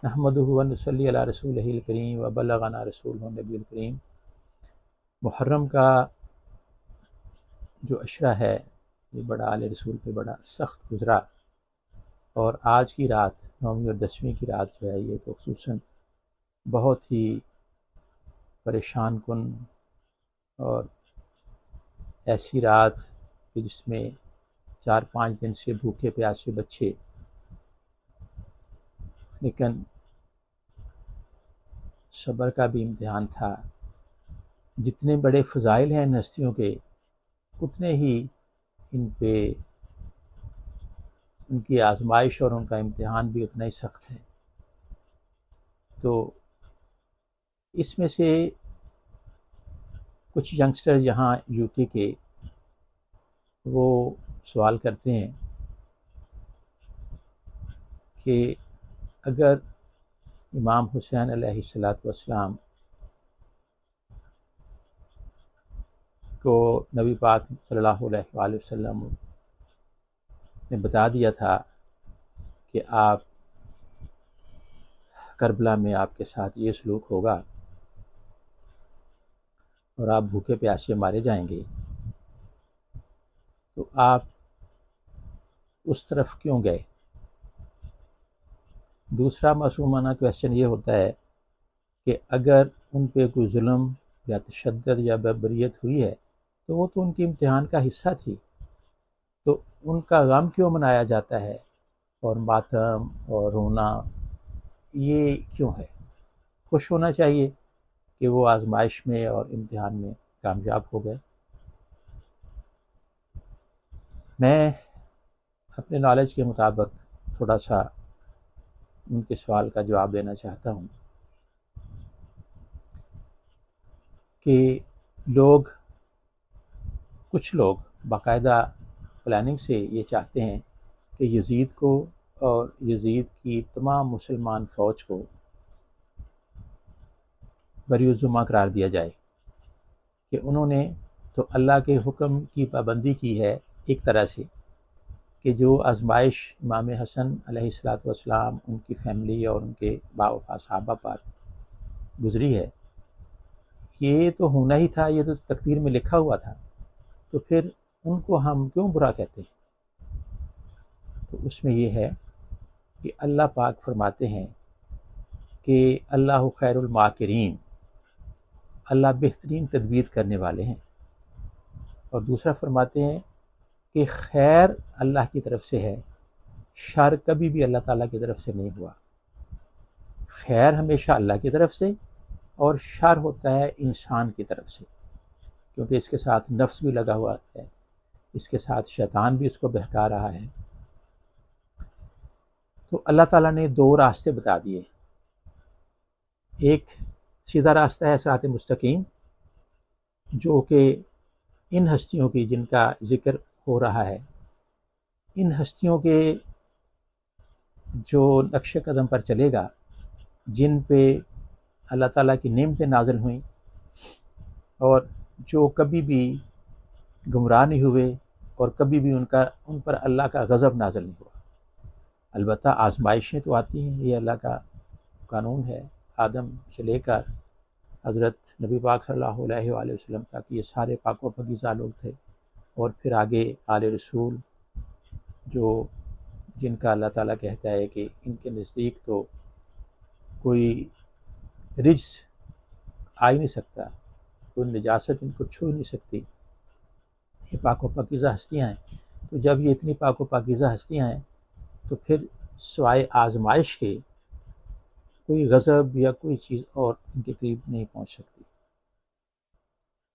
نحمدہ و نصلی علی رسولہ الکریم و بلغنا رسولہ النبی الکریم۔ محرم کا جو عشرہ ہے یہ بڑا آل رسول پہ بڑا سخت گزرا، اور آج کی رات 9ویں اور 10ویں کی رات جو ہے یہ تو خصوصاً بہت ہی پریشان کن اور ایسی رات کہ جس میں 4-5 دن سے بھوکے پیاسے بچے، لیکن صبر کا بھی امتحان تھا۔ جتنے بڑے فضائل ہیں ان ہستیوں کے، اتنے ہی ان پہ ان کی آزمائش اور ان کا امتحان بھی اتنا ہی سخت ہے۔ تو اس میں سے کچھ ینگسٹر یہاں یو کے وہ سوال کرتے ہیں کہ اگر امام حسین علیہ السلام کو نبی پاک صلی اللہ علیہ وآلہ وسلم نے بتا دیا تھا کہ آپ کربلا میں آپ کے ساتھ یہ سلوک ہوگا اور آپ بھوکے پیاسے مارے جائیں گے، تو آپ اس طرف کیوں گئے؟ دوسرا معصومانہ کویشچن یہ ہوتا ہے کہ اگر ان پہ کوئی ظلم یا تشدد یا بربریت ہوئی ہے تو وہ تو ان کے امتحان کا حصہ تھی، تو ان کا غم کیوں منایا جاتا ہے اور ماتم اور رونا یہ کیوں ہے؟ خوش ہونا چاہیے کہ وہ آزمائش میں اور امتحان میں کامیاب ہو گئے۔ میں اپنے نالج کے مطابق تھوڑا سا ان کے سوال کا جواب دینا چاہتا ہوں کہ کچھ لوگ باقاعدہ پلاننگ سے یہ چاہتے ہیں کہ یزید کو اور یزید کی تمام مسلمان فوج کو بری الذمہ قرار دیا جائے کہ انہوں نے تو اللہ کے حکم کی پابندی کی ہے ایک طرح سے، کہ جو آزمائش امام حسن علیہ السلام ان کی فیملی اور ان کے باوفا صحابہ پر گزری ہے، یہ تو ہونا ہی تھا، یہ تو تقدیر میں لکھا ہوا تھا، تو پھر ان کو ہم کیوں برا کہتے ہیں؟ تو اس میں یہ ہے کہ اللہ پاک فرماتے ہیں کہ اللہ خیر الماکرین، اللہ بہترین تدبیر کرنے والے ہیں، اور دوسرا فرماتے ہیں کہ خیر اللہ کی طرف سے ہے، شر کبھی بھی اللہ تعالیٰ کی طرف سے نہیں ہوا۔ خیر ہمیشہ اللہ کی طرف سے، اور شر ہوتا ہے انسان کی طرف سے، کیونکہ اس کے ساتھ نفس بھی لگا ہوا ہے، اس کے ساتھ شیطان بھی اس کو بہکا رہا ہے۔ تو اللہ تعالیٰ نے 2 راستے بتا دیے، ایک سیدھا راستہ ہے صراط مستقیم، جو کہ ان ہستیوں کی جن کا ذکر ہو رہا ہے، ان ہستیوں کے جو نقش قدم پر چلے گا، جن پہ اللہ تعالیٰ کی نعمتیں نازل ہوئیں اور جو کبھی بھی گمراہ نہیں ہوئے اور کبھی بھی ان پر اللہ کا غضب نازل نہیں ہوا۔ البتہ آزمائشیں تو آتی ہیں، یہ اللہ کا قانون ہے، آدم سے لے کر حضرت نبی پاک صلی اللہ علیہ وآلہ وسلم تک یہ سارے پاک و پاکیزہ لوگ تھے، اور پھر آگے آل رسول جن کا اللہ تعالیٰ کہتا ہے کہ ان کے نزدیک تو کوئی رجس آ ہی نہیں سکتا، کوئی نجاست ان کو چھو ہی نہیں سکتی، یہ پاک و پاکیزہ ہستیاں ہیں۔ تو جب یہ اتنی پاک و پاکیزہ ہستیاں ہیں تو پھر سوائے آزمائش کے کوئی غضب یا کوئی چیز اور ان کے قریب نہیں پہنچ سکتی۔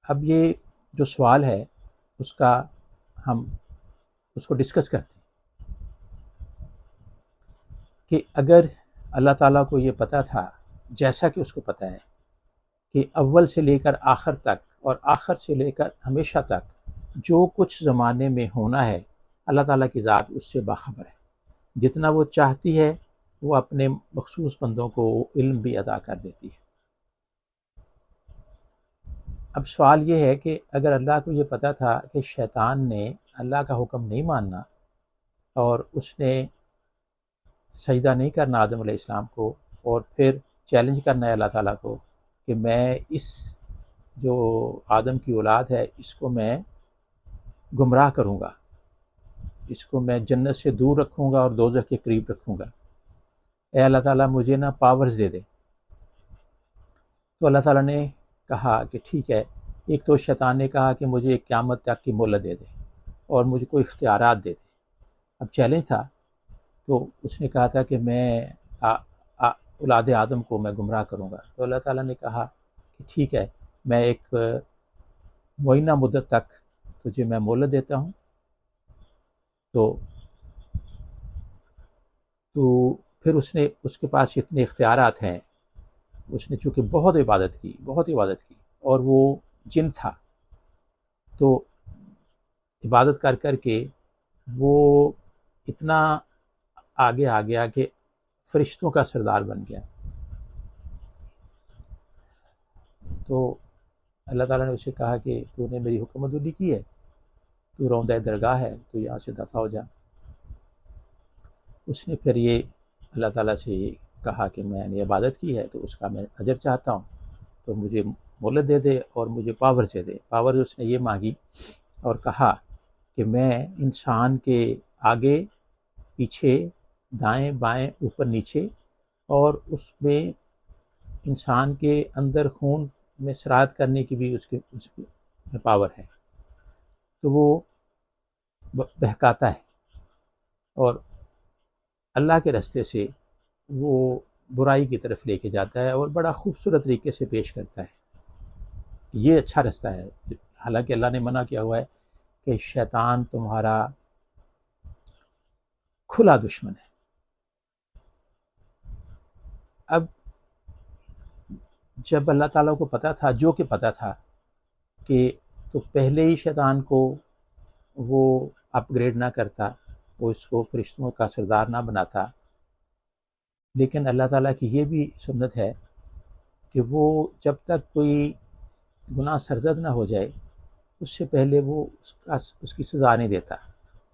اب یہ جو سوال ہے ہم اس کو ڈسکس کرتے ہیں کہ اگر اللہ تعالیٰ کو یہ پتہ تھا، جیسا کہ اس کو پتہ ہے کہ اول سے لے کر آخر تک اور آخر سے لے کر ہمیشہ تک جو کچھ زمانے میں ہونا ہے، اللہ تعالیٰ کی ذات اس سے باخبر ہے، جتنا وہ چاہتی ہے وہ اپنے مخصوص بندوں کو علم بھی عطا کر دیتی ہے۔ اب سوال یہ ہے کہ اگر اللہ کو یہ پتہ تھا کہ شیطان نے اللہ کا حکم نہیں ماننا اور اس نے سجدہ نہیں کرنا آدم علیہ السلام کو، اور پھر چیلنج کرنا ہے اللہ تعالیٰ کو کہ میں اس جو آدم کی اولاد ہے اس کو میں گمراہ کروں گا، اس کو میں جنت سے دور رکھوں گا اور دوزخ کے قریب رکھوں گا، اے اللہ تعالیٰ مجھے نا پاورز دے دے۔ تو اللہ تعالیٰ نے کہا کہ ٹھیک ہے، ایک تو شیطان نے کہا کہ مجھے قیامت تک کی مہلت دے دے اور مجھے کوئی اختیارات دے دے۔ اب چیلنج تھا، تو اس نے کہا تھا کہ میں اولاد آدم کو میں گمراہ کروں گا۔ تو اللہ تعالیٰ نے کہا کہ ٹھیک ہے، میں ایک معینہ مدت تک تجھے میں مہلت دیتا ہوں، تو پھر اس کے پاس اتنے اختیارات ہیں، اس نے چونکہ بہت عبادت کی اور وہ جن تھا، تو عبادت کر کر کے وہ اتنا آگے آ گیا کہ فرشتوں کا سردار بن گیا۔ تو اللہ تعالیٰ نے اسے کہا کہ تو نے میری حکم عدولی کی ہے، تو روندہ درگاہ ہے، تو یہاں سے دفع ہو جا۔ اس نے پھر یہ اللہ تعالیٰ سے یہ کہا کہ میں نے عبادت کی ہے تو اس کا میں اجر چاہتا ہوں، تو مجھے مہلت دے دے اور مجھے پاور سے دے۔ پاور اس نے یہ مانگی اور کہا کہ میں انسان کے آگے پیچھے دائیں بائیں اوپر نیچے اور اس میں انسان کے اندر خون میں سرایت کرنے کی بھی اس میں پاور ہے، تو وہ بہکاتا ہے اور اللہ کے راستے سے وہ برائی کی طرف لے کے جاتا ہے اور بڑا خوبصورت طریقے سے پیش کرتا ہے۔ یہ اچھا راستہ ہے، حالانکہ اللہ نے منع کیا ہوا ہے کہ شیطان تمہارا کھلا دشمن ہے۔ اب جب اللہ تعالیٰ کو پتہ تھا کہ تو پہلے ہی شیطان کو وہ اپ گریڈ نہ کرتا، وہ اس کو فرشتوں کا سردار نہ بناتا، لیکن اللہ تعالیٰ کی یہ بھی سنت ہے کہ وہ جب تک کوئی گناہ سرزد نہ ہو جائے اس سے پہلے وہ اس کی سزا نہیں دیتا۔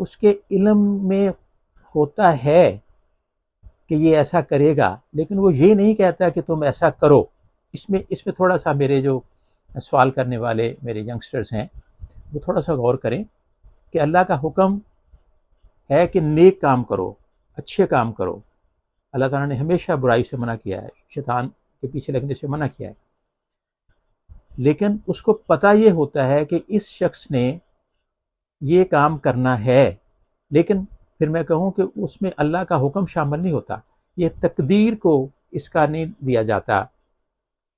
اس کے علم میں ہوتا ہے کہ یہ ایسا کرے گا، لیکن وہ یہ نہیں کہتا کہ تم ایسا کرو۔ اس میں تھوڑا سا میرے جو سوال کرنے والے میرے ینگسٹرز ہیں وہ تھوڑا سا غور کریں کہ اللہ کا حکم ہے کہ نیک کام کرو، اچھے کام کرو۔ اللہ تعالیٰ نے ہمیشہ برائی سے منع کیا ہے، شیطان کے پیچھے لگنے سے منع کیا ہے، لیکن اس کو پتہ یہ ہوتا ہے کہ اس شخص نے یہ کام کرنا ہے، لیکن پھر میں کہوں کہ اس میں اللہ کا حکم شامل نہیں ہوتا۔ یہ تقدیر کو اس کا نہیں دیا جاتا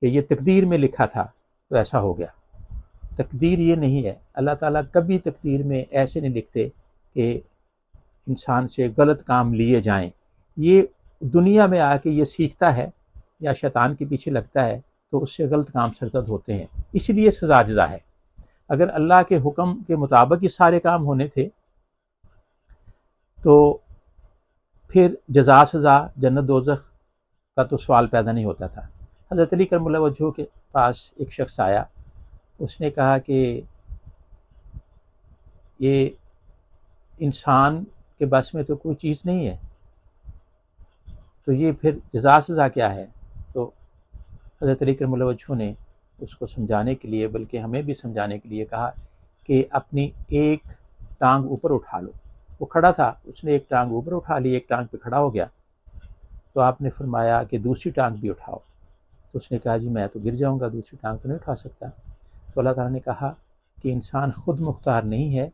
کہ یہ تقدیر میں لکھا تھا تو ایسا ہو گیا۔ تقدیر یہ نہیں ہے، اللہ تعالیٰ کبھی تقدیر میں ایسے نہیں لکھتے کہ انسان سے غلط کام لیے جائیں۔ یہ دنیا میں آ کے یہ سیکھتا ہے یا شیطان کے پیچھے لگتا ہے تو اس سے غلط کام سرزد ہوتے ہیں، اسی لیے سزا جزا ہے۔ اگر اللہ کے حکم کے مطابق یہ سارے کام ہونے تھے تو پھر جزا سزا جنت دوزخ کا تو سوال پیدا نہیں ہوتا تھا۔ حضرت علی کرم اللہ وجہہ کے پاس ایک شخص آیا، اس نے کہا کہ یہ انسان کے بس میں تو کوئی چیز نہیں ہے، تو یہ پھر جزا سزا کیا ہے؟ تو حضرت علی کرم اللہ وجہہ نے اس کو سمجھانے کے لیے، بلکہ ہمیں بھی سمجھانے کے لیے کہا کہ اپنی ایک ٹانگ اوپر اٹھا لو۔ وہ کھڑا تھا، اس نے ایک ٹانگ اوپر اٹھا لی، ایک ٹانگ پہ کھڑا ہو گیا، تو آپ نے فرمایا کہ دوسری ٹانگ بھی اٹھاؤ۔ تو اس نے کہا جی میں تو گر جاؤں گا، دوسری ٹانگ تو نہیں اٹھا سکتا۔ تو اللہ تعالیٰ نے کہا کہ انسان خود مختار نہیں ہے،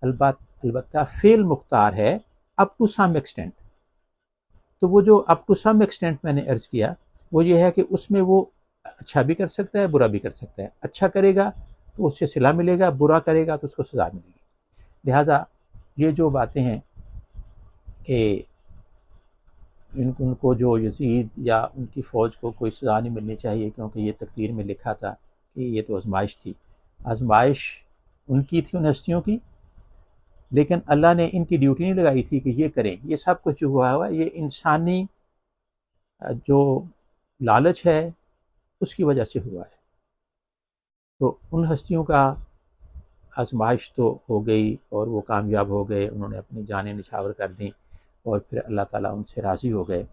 البتہ فعل مختار ہے اپ ٹو سم ایکسٹینٹ۔ تو وہ جو اپ ٹو سم ایکسٹینٹ میں نے عرض کیا وہ یہ ہے کہ اس میں وہ اچھا بھی کر سکتا ہے، برا بھی کر سکتا ہے۔ اچھا کرے گا تو اس سے صلہ ملے گا، برا کرے گا تو اس کو سزا ملے گی۔ لہٰذا یہ جو باتیں ہیں کہ ان کو جو یزید یا ان کی فوج کو کوئی سزا نہیں ملنی چاہیے کیونکہ یہ تقدیر میں لکھا تھا کہ یہ تو آزمائش تھی، آزمائش ان کی تھی، ان ہستیوں کی، لیکن اللہ نے ان کی ڈیوٹی نہیں لگائی تھی کہ یہ کریں۔ یہ سب کچھ جو ہوا یہ انسانی جو لالچ ہے اس کی وجہ سے ہوا ہے۔ تو ان ہستیوں کا آزمائش تو ہو گئی اور وہ کامیاب ہو گئے، انہوں نے اپنی جانیں نچھاور کر دیں اور پھر اللہ تعالیٰ ان سے راضی ہو گئے۔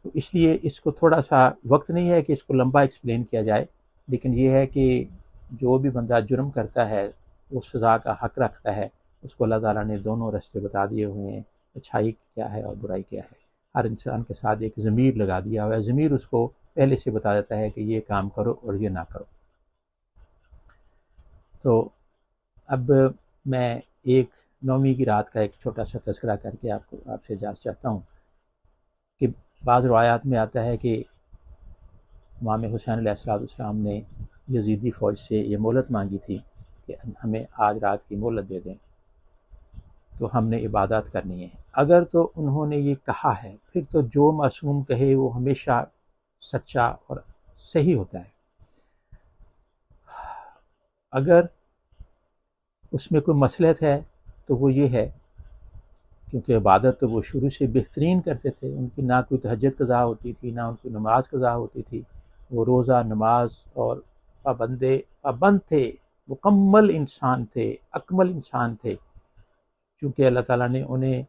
تو اس لیے اس کو تھوڑا سا وقت نہیں ہے کہ اس کو لمبا ایکسپلین کیا جائے، لیکن یہ ہے کہ جو بھی بندہ جرم کرتا ہے وہ سزا کا حق رکھتا ہے. اس کو اللہ تعالیٰ نے دونوں راستے بتا دیے ہوئے ہیں، اچھائی کیا ہے اور برائی کیا ہے. ہر انسان کے ساتھ ایک ضمیر لگا دیا ہوا ہے، ضمیر اس کو پہلے سے بتا دیتا ہے کہ یہ کام کرو اور یہ نہ کرو. تو اب میں ایک 9ویں کی رات کا ایک چھوٹا سا تذکرہ کر کے آپ سے اجازت چاہتا ہوں کہ بعض روایات میں آتا ہے کہ امام حسین علیہ السلام نے یزیدی فوج سے یہ مہلت مانگی تھی کہ ہمیں آج رات کی مہلت دے دیں تو ہم نے عبادات کرنی ہے. اگر تو انہوں نے یہ کہا ہے پھر تو جو معصوم کہے وہ ہمیشہ سچا اور صحیح ہوتا ہے. اگر اس میں کوئی مصلحت ہے تو وہ یہ ہے، کیونکہ عبادت تو وہ شروع سے بہترین کرتے تھے، ان کی نہ کوئی تہجد قضا ہوتی تھی، نہ ان کی نماز قضا ہوتی تھی، وہ روزہ نماز اور پابند تھے، مکمل انسان تھے، اکمل انسان تھے. چونکہ اللہ تعالیٰ نے انہیں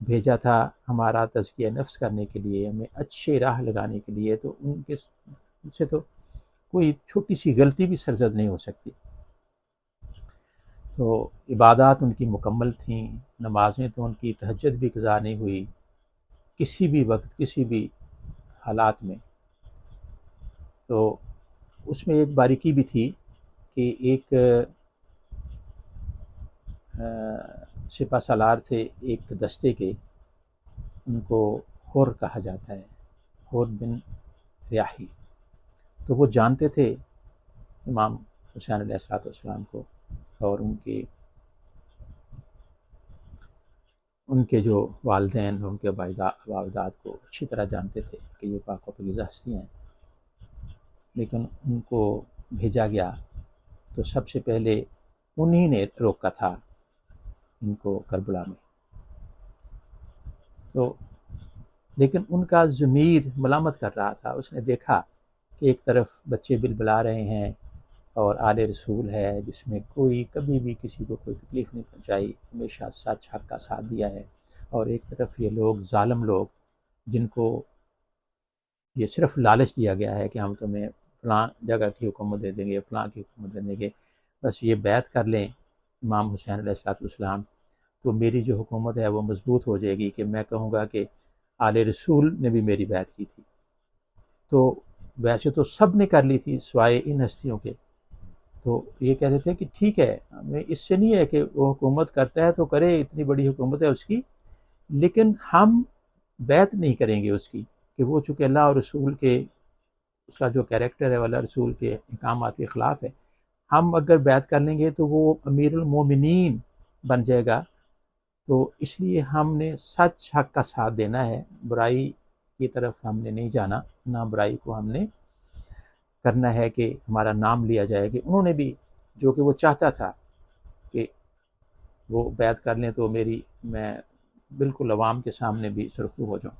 بھیجا تھا ہمارا تزکیہ نفس کرنے کے لیے، ہمیں اچھے راہ لگانے کے لیے، تو ان سے تو کوئی چھوٹی سی غلطی بھی سرزد نہیں ہو سکتی. تو عبادات ان کی مکمل تھیں، نمازیں تو ان کی تہجد بھی قضا نہیں ہوئی کسی بھی وقت کسی بھی حالات میں. تو اس میں ایک باریکی بھی تھی کہ ایک سپہ سالار تھے ایک دستے کے، ان کو حر کہا جاتا ہے، حر بن ریاحی. تو وہ جانتے تھے امام حسین علیہ السلام کو، اور ان کے جو والدین ان کے والدات کو اچھی طرح جانتے تھے کہ یہ پاک و پاکیزہ ہستیاں ہیں. لیکن ان کو بھیجا گیا تو سب سے پہلے انہی نے روکا تھا ان کو کربلا میں. تو لیکن ان کا ضمیر ملامت کر رہا تھا. اس نے دیکھا کہ ایک طرف بچے بلبلا رہے ہیں اور آل رسول ہے جس میں کوئی کبھی بھی کسی کو کوئی تکلیف نہیں پہنچائی، ہمیشہ سچ حق کا ساتھ دیا ہے، اور ایک طرف یہ لوگ ظالم لوگ جن کو یہ صرف لالچ دیا گیا ہے کہ ہم تمہیں فلاں جگہ کی حکومت دے دیں گے، فلاں کی حکومت دے دیں گے، بس یہ بیعت کر لیں امام حسین علیہ السلام تو میری جو حکومت ہے وہ مضبوط ہو جائے گی، کہ میں کہوں گا کہ آل رسول نے بھی میری بیعت کی تھی. تو ویسے تو سب نے کر لی تھی سوائے ان ہستیوں کے. تو یہ کہتے تھے کہ ٹھیک ہے، ہمیں اس سے نہیں ہے کہ وہ حکومت کرتا ہے تو کرے، اتنی بڑی حکومت ہے اس کی، لیکن ہم بیعت نہیں کریں گے اس کی، کہ وہ چونکہ اللہ اور رسول کے اس کا جو کیریکٹر ہے وہ اللہ رسول کے احکامات کے خلاف ہے. ہم اگر بیعت کر لیں گے تو وہ امیر المومنین بن جائے گا. تو اس لیے ہم نے سچ حق کا ساتھ دینا ہے، برائی کی طرف ہم نے نہیں جانا، نہ برائی کو ہم نے کرنا ہے کہ ہمارا نام لیا جائے. کہ انہوں نے بھی جو کہ وہ چاہتا تھا کہ وہ بیعت کر لیں تو میں بالکل عوام کے سامنے بھی سرخرو ہو جاؤں.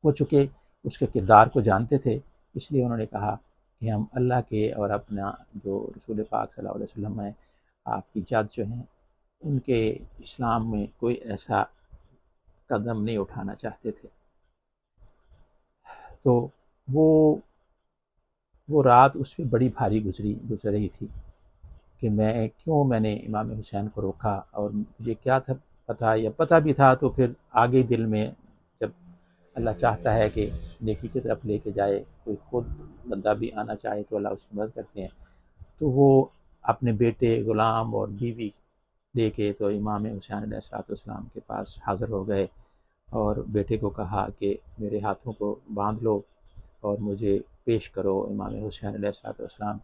وہ چونکہ اس کے کردار کو جانتے تھے، اس لیے انہوں نے کہا کہ ہم اللہ کے اور اپنا جو رسول پاک صلی اللہ علیہ وسلم ہیں، آپ کی جد جو ہیں، ان کے اسلام میں کوئی ایسا قدم نہیں اٹھانا چاہتے تھے. تو وہ رات اس پہ بڑی بھاری گزر رہی تھی کہ میں نے امام حسین کو روکا، اور مجھے کیا تھا پتہ بھی تھا، تو پھر آگے دل میں جب اللہ چاہتا ہے کہ نیکی کی طرف لے کے جائے، کوئی خود بندہ بھی آنا چاہے تو اللہ اس کی مدد کرتے ہیں. تو وہ اپنے بیٹے، غلام اور بیوی لے کے تو امام حسین علیہ السلام کے پاس حاضر ہو گئے، اور بیٹے کو کہا کہ میرے ہاتھوں کو باندھ لو اور مجھے پیش کرو امام حسین علیہ السلام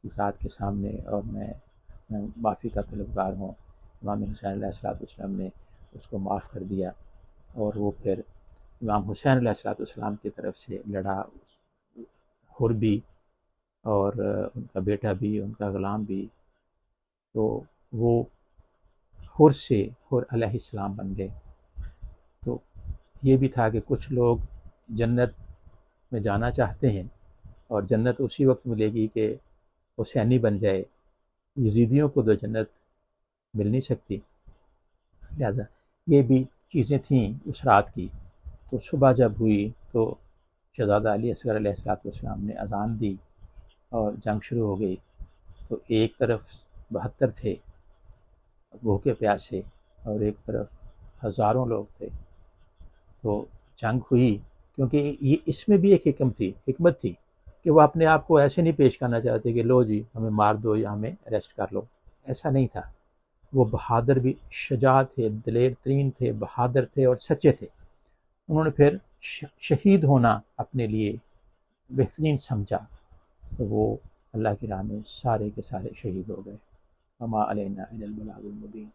کی ذات کے سامنے، اور میں معافی کا طلبگار ہوں. امام حسین علیہ السلام نے اس کو معاف کر دیا، اور وہ پھر امام حسین علیہ السلام کی طرف سے لڑا، حر بھی اور ان کا بیٹا بھی، ان کا غلام بھی. تو وہ حر سے حر علیہ السلام بن گئے. تو یہ بھی تھا کہ کچھ لوگ جنت میں جانا چاہتے ہیں، اور جنت اسی وقت ملے گی کہ حسینی بن جائے. یزیدیوں کو تو جنت مل نہیں سکتی. لہذا یہ بھی چیزیں تھیں اس رات کی. تو صبح جب ہوئی تو شہزادہ علی اصغر علیہ السلام نے اذان دی اور جنگ شروع ہو گئی. تو ایک طرف 72 تھے بھوکے پیاسے اور ایک طرف ہزاروں لوگ تھے. تو جنگ ہوئی، کیونکہ یہ اس میں بھی ایک حکمت تھی کہ وہ اپنے آپ کو ایسے نہیں پیش کرنا چاہتے کہ لو جی ہمیں مار دو یا ہمیں اریسٹ کر لو. ایسا نہیں تھا. وہ بہادر بھی، شجاع تھے، دلیر ترین تھے، بہادر تھے اور سچے تھے. انہوں نے پھر شہید ہونا اپنے لیے بہترین سمجھا، تو وہ اللہ کی راہ میں سارے کے سارے شہید ہو گئے. وما علینا الا البلاغ المبین.